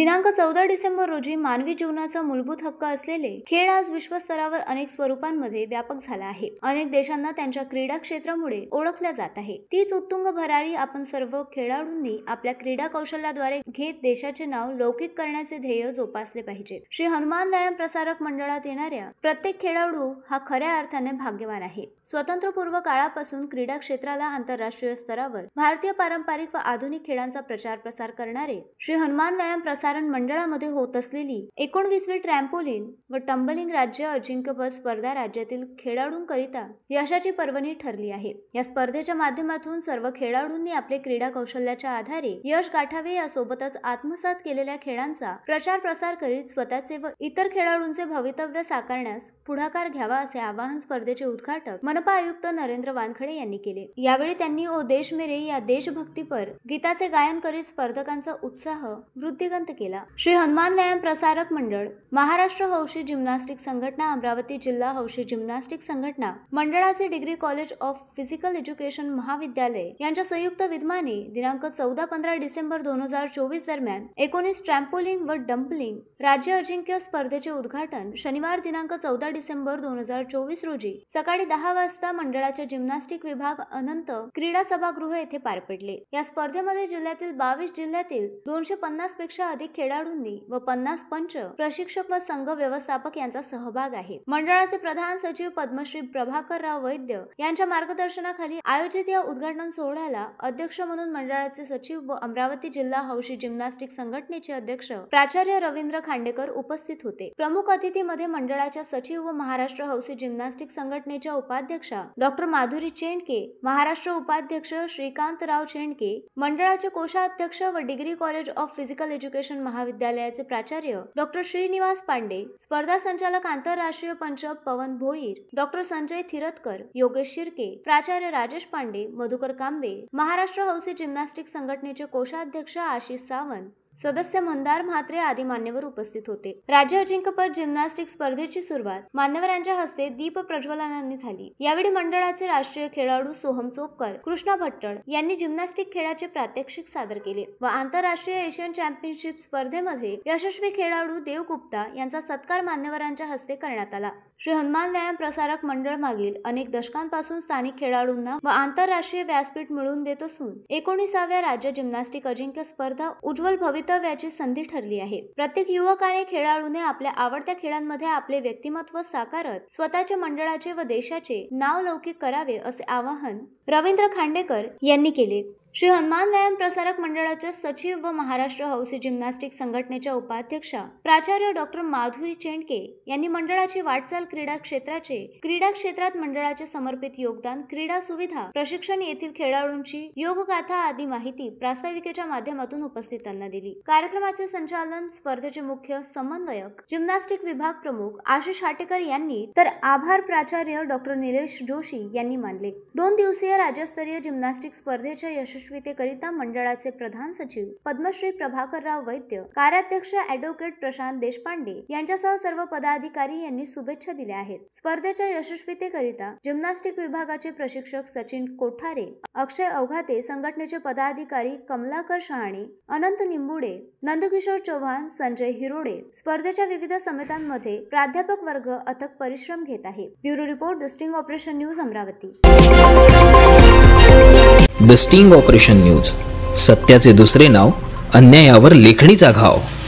दिनांक 14 डिसेंबर रोजी मानवी जीवनाचा मूलभूत हक्क असलेले खेळ आज विश्वस्तरावर अनेक स्वरूपांमध्ये व्यापक झाला आहे। अनेक देशांना त्यांच्या क्रीडा क्षेत्रामुळे ओळखले जात आहे। तीच उत्तुंग भरारी आपण सर्व खेळाडूंनी आपल्या क्रीडा कौशल्याद्वारे घेत देशाचे नाव लौकिक करण्याचे ध्येय जोपासले पाहिजे। श्री हनुमान व्यायाम प्रसारक मंडळात येणाऱ्या प्रत्येक खेळाडू हा खऱ्या अर्थाने भाग्यवान आहे। स्वातंत्र्यपूर्व काळापासून क्रीडा क्षेत्राला आंतरराष्ट्रीय स्तरावर भारतीय पारंपरिक व आधुनिक खेळांचा प्रचार प्रसार करणारे श्री हनुमान व्यायाम प्रसारण मंडळामध्ये होत असलेली 19वी ट्रॅम्पोलिन व टंबलिंग राज्य अजिंक्यपद स्पर्धा राज्यातील खेळाडूंकरिता यशाची पर्वणी ठरली आहे। या स्पर्धेच्या माध्यमातून सर्व खेळाडूंनी आपले क्रीडा कौशल्याच्या आधारे यश गाठावे, यासोबतच आत्मसात केलेल्या खेळांचा प्रचार प्रसार करीत स्वतःचे व इतर खेळाडूंचे भवितव्य साकारण्यास पुढाकार घ्यावा, असे आवाहन स्पर्धेचे उद्घाटक मनपा आयुक्त नरेंद्र वानखडे यांनी केले। यावेळी त्यांनी ओ देश मेरे या देशभक्तीपर गीताचे गायन करीत स्पर्धकांचा उत्साह वृद्धिंगत केला। श्री हनुमान व्यायाम प्रसारक मंडळ, महाराष्ट्र हौशी जिम्नॅस्टिक संघटना, अमरावती जिल्हा हौशी जिम्नॅस्टिक संघटना मंडळाचे degree college of physical education महाविद्यालय यांच्या संयुक्त विद्यमाने दिनांक 14-15 डिसेंबर 2024 दरम्यान 19 ट्रॅम्पोलिन व डम्पलिंग राज्य अजिंक्य स्पर्धेचे उद्घाटन शनिवार दिनांक 14 डिसेंबर 2024 रोजी सकाळी 10 वाजता मंडळाच्या जिम्नॅस्टिक विभाग अनंत क्रीडा सभागृह येथे पार पडले। या स्पर्धेमध्ये जिल्ह्यातील 22 जिल्ह्यातील 250 पेक्षा अधिक खेळाडूंनी व 50 पंच, प्रशिक्षक व संघ व्यवस्थापक यांचा सहभाग आहे। मंडळाचे प्रधान सचिव पद्मश्री प्रभाकरराव वैद्य यांच्या मार्गदर्शनाखाली आयोजित या उद्घाटन सोहळ्याला अध्यक्ष म्हणून मंडळाचे सचिव व अमरावती जिल्हा हौशी जिम्नॅस्टिक संघटनेचे अध्यक्ष प्राचार्य रवींद्र खांडेकर उपस्थित होते। प्रमुख अतिथीमध्ये मंडळाच्या सचिव व महाराष्ट्र हौशी जिम्नॅस्टिक संघटनेच्या उपाध्यक्षा डॉक्टर माधुरी चेंडके, महाराष्ट्र उपाध्यक्ष श्रीकांतराव चेंडके, मंडळाचे कोषाध्यक्ष व degree college of physical education महाविद्यालयाचे प्राचार्य डॉक्टर श्रीनिवास पांडे, स्पर्धा संचालक आंतरराष्ट्रीय पंच पवन भोईर, डॉक्टर संजय थिरतकर, योगेश शिर्के, प्राचार्य राजेश पांडे, मधुकर कांबे, महाराष्ट्र हौसी जिम्नॅस्टिक संघटनेचे कोषाध्यक्ष आशिष सावंत, सदस्य मंदार म्हात्रे आदी मान्यवर उपस्थित होते। राज्य अजिंक्यपद जिम्नॅस्टिक स्पर्धेची सुरुवात मान्यवरांच्या हस्ते दीप प्रज्वलनाने झाली। यावेळी मंडळाचे राष्ट्रीय खेळाडू सोहम चोपकर, कृष्णा भट्टळ यांनी जिम्नॅस्टिक खेळाचे प्रात्यक्षिक सादर केले व आंतरराष्ट्रीय एशियन चॅम्पियनशिप स्पर्धेमध्ये यशस्वी खेळाडू देव गुप्ता यांचा सत्कार मान्यवरांच्या हस्ते करण्यात आला। श्री हनुमान व्यायाम प्रसारक मंडळ मागील अनेक दशकांपासून स्थानिक खेळाडूंना व आंतरराष्ट्रीय व्यासपीठ मिळवून देत असून 19व्या राज्य जिम्नॅस्टिक अजिंक्य स्पर्धा उज्ज्वल भवितव्याची संधी ठरली आहे। प्रत्येक युवक आणि खेळाडूने आपल्या आवडत्या खेळांमध्ये आपले व्यक्तिमत्व साकारत स्वतःच्या मंडळाचे व देशाचे नाव लौकिक करावे, असे आवाहन रवींद्र खांडेकर यांनी केले। श्री हनुमान व्यायाम प्रसारक मंडळाचे सचिव व महाराष्ट्र हौसी जिम्नॅस्टिक संघटनेच्या उपाध्यक्षा प्राचार्य डॉक्टर माधुरी चेंडके यांनी मंडळाची वाटचाल, क्रीडा क्षेत्रात मंडळाचे समर्पित योगदान, क्रीडा सुविधा, प्रशिक्षण, येथील खेळाडूंची योगगाथा आदी माहिती प्रास्ताविकेच्या माध्यमातून उपस्थितांना दिली। कार्यक्रमाचे संचालन स्पर्धेचे मुख्य समन्वयक, जिम्नॅस्टिक विभाग प्रमुख आशिष हाटेकर यांनी, तर आभार प्राचार्य डॉक्टर निलेश जोशी यांनी मानले। 2 दिवसीय राज्यस्तरीय जिम्नॅस्टिक स्पर्धेच्या यशस्वीतेकरिता मंडळाचे प्रधान सचिव पद्मश्री प्रभाकरराव वैद्य, कार्याध्यक्ष ॲडव्होकेट प्रशांत देशपांडे यांच्यासह सर्व पदाधिकारी यांनी शुभेच्छा दिल्या आहेत। स्पर्धेच्या यशस्वीतेकरिता जिम्नॅस्टिक विभागाचे प्रशिक्षक सचिन कोठारे, अक्षय अवघाते, संघटनेचे पदाधिकारी कमलाकर शहाणे, अनंत निंबुडे, नंदकिशोर चव्हाण, संजय हिरोडे, स्पर्धेच्या विविध समित्यांमध्ये प्राध्यापक वर्ग अथक परिश्रम घेत आहे। Bureau report, the sting operation news, Amravati. The sting operation news, सत्याचे दुसरे नाव, अन्यायावर लेखणीचा घाव।